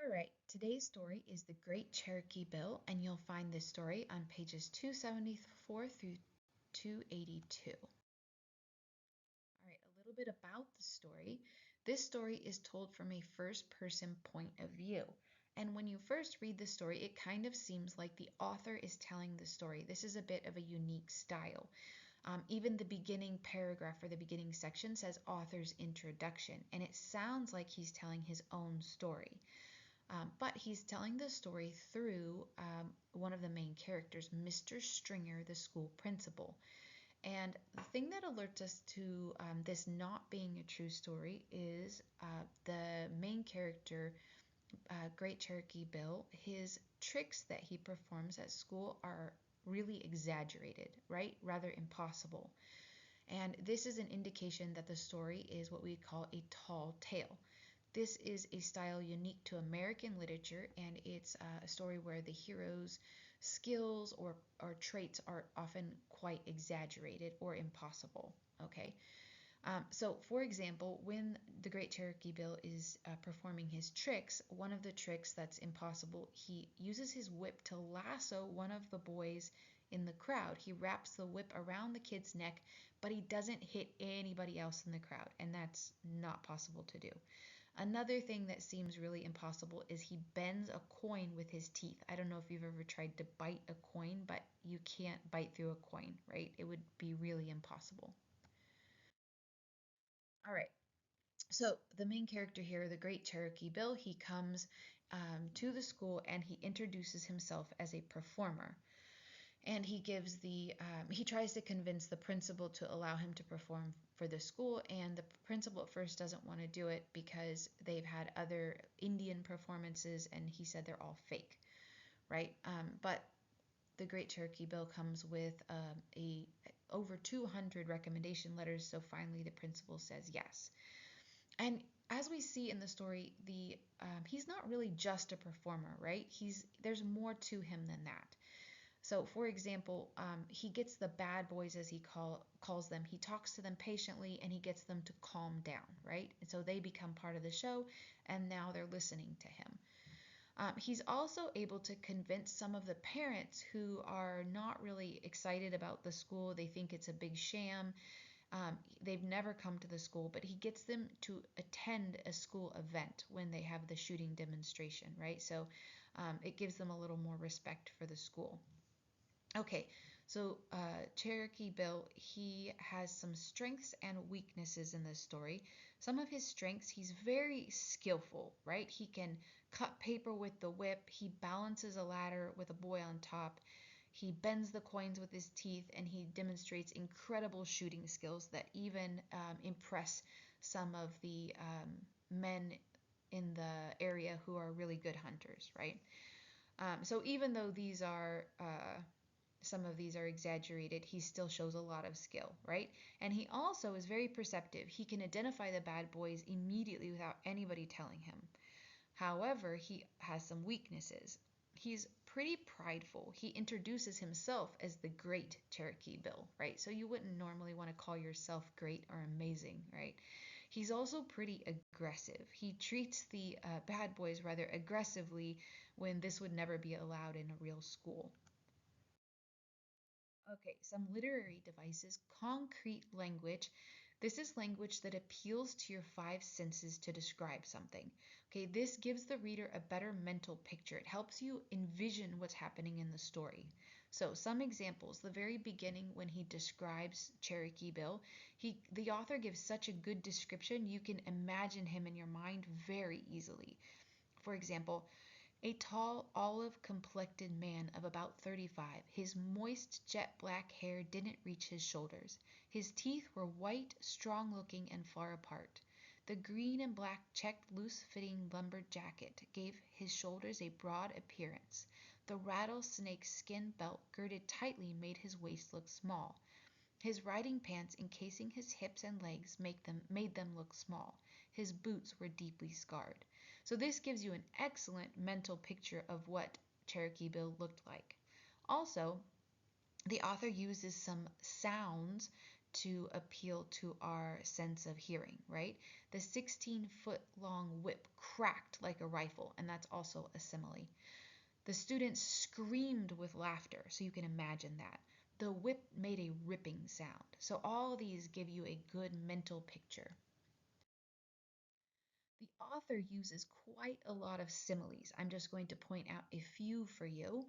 All right, today's story is The Great Cherokee Bill, and you'll find this story on pages 274 through 282. All right, a little bit about the story. This story is told from a first person point of view. And when you first read the story, it kind of seems like the author is telling the story. This is a bit of a unique style. Even the beginning paragraph or the beginning section says author's introduction, and it sounds like he's telling his own story. But he's telling the story through one of the main characters, Mr. Stringer, the school principal. And the thing that alerts us to this not being a true story is the main character, Great Cherokee Bill. His tricks that he performs at school are really exaggerated, right? Rather impossible. And this is an indication that the story is what we call a tall tale. This is a style unique to American literature, and it's a story where the hero's skills or traits are often quite exaggerated or impossible. Okay, so for example, when the Great Cherokee Bill is performing his tricks, one of the tricks that's impossible, he uses his whip to lasso one of the boys in the crowd. He wraps the whip around the kid's neck, but he doesn't hit anybody else in the crowd, and that's not possible to do. Another thing that seems really impossible is he bends a coin with his teeth. I don't know if you've ever tried to bite a coin, but you can't bite through a coin, right? It would be really impossible. All right. So the main character here, the Great Cherokee Bill, he comes to the school and he introduces himself as a performer. And he tries to convince the principal to allow him to perform for the school, and the principal at first doesn't want to do it because they've had other Indian performances and he said they're all fake, right? But the Great Cherokee Bill comes with a over 200 recommendation letters, so finally the principal says yes. And as we see in the story, he's not really just a performer, right? There's more to him than that. So, for example, he gets the bad boys, as he calls them. He talks to them patiently and he gets them to calm down, right? And so they become part of the show, and now they're listening to him. He's also able to convince some of the parents who are not really excited about the school. They think it's a big sham. They've never come to the school, but he gets them to attend a school event when they have the shooting demonstration, right? So it gives them a little more respect for the school. Okay, so Cherokee Bill, he has some strengths and weaknesses in this story. Some of his strengths, he's very skillful, right? He can cut paper with the whip, he balances a ladder with a boy on top, he bends the coins with his teeth, and he demonstrates incredible shooting skills that even impress some of the men in the area who are really good hunters, right? So even though some of these are exaggerated, he still shows a lot of skill, right? And he also is very perceptive. He can identify the bad boys immediately without anybody telling him. However, he has some weaknesses. He's pretty prideful. He introduces himself as the Great Cherokee Bill, right? So you wouldn't normally want to call yourself great or amazing, right? He's also pretty aggressive. He treats the bad boys rather aggressively when this would never be allowed in a real school. Okay, some literary devices, concrete language. This is language that appeals to your five senses to describe something. Okay, this gives the reader a better mental picture. It helps you envision what's happening in the story. So, some examples. The very beginning, when he describes Cherokee Bill, the author gives such a good description you can imagine him in your mind very easily. For example, a tall, olive-complected man of about 35. His moist, jet-black hair didn't reach his shoulders. His teeth were white, strong-looking, and far apart. The green and black checked, loose-fitting lumber jacket gave his shoulders a broad appearance. The rattlesnake skin belt girded tightly made his waist look small. His riding pants, encasing his hips and legs, made them look small. His boots were deeply scarred. So this gives you an excellent mental picture of what Cherokee Bill looked like. Also, the author uses some sounds to appeal to our sense of hearing, right? The 16-foot long whip cracked like a rifle, and that's also a simile. The students screamed with laughter, so you can imagine that. The whip made a ripping sound. So all these give you a good mental picture. The author uses quite a lot of similes. I'm just going to point out a few for you.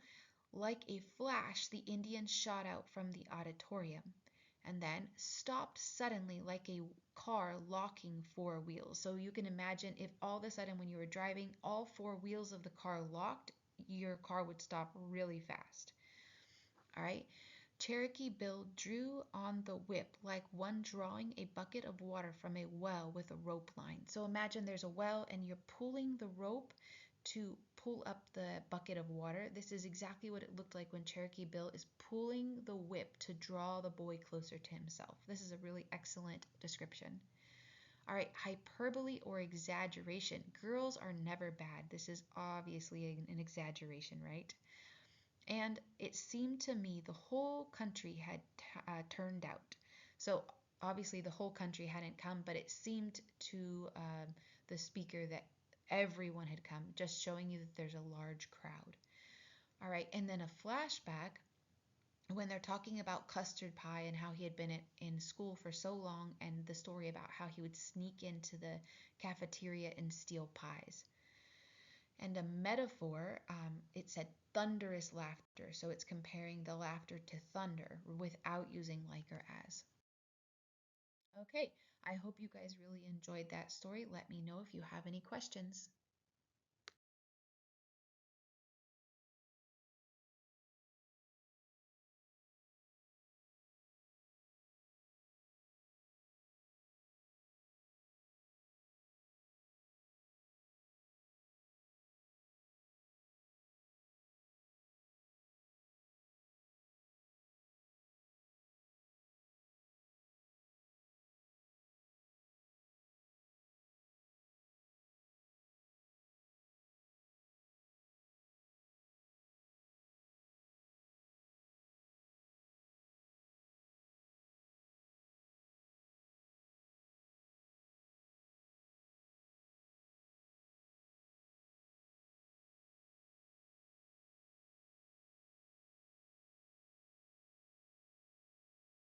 Like a flash, the Indian shot out from the auditorium and then stopped suddenly like a car locking four wheels. So you can imagine if all of a sudden when you were driving, all four wheels of the car locked, your car would stop really fast. All right. Cherokee Bill drew on the whip like one drawing a bucket of water from a well with a rope line. So imagine there's a well and you're pulling the rope to pull up the bucket of water. This is exactly what it looked like when Cherokee Bill is pulling the whip to draw the boy closer to himself. This is a really excellent description. All right, hyperbole or exaggeration. Girls are never bad. This is obviously an exaggeration, right? And it seemed to me the whole country had turned out. So obviously the whole country hadn't come, but it seemed to the speaker that everyone had come, just showing you that there's a large crowd. All right, and then a flashback when they're talking about custard pie and how he had been in school for so long, and the story about how he would sneak into the cafeteria and steal pies. And a metaphor, it said thunderous laughter. So it's comparing the laughter to thunder without using like or as. Okay, I hope you guys really enjoyed that story. Let me know if you have any questions.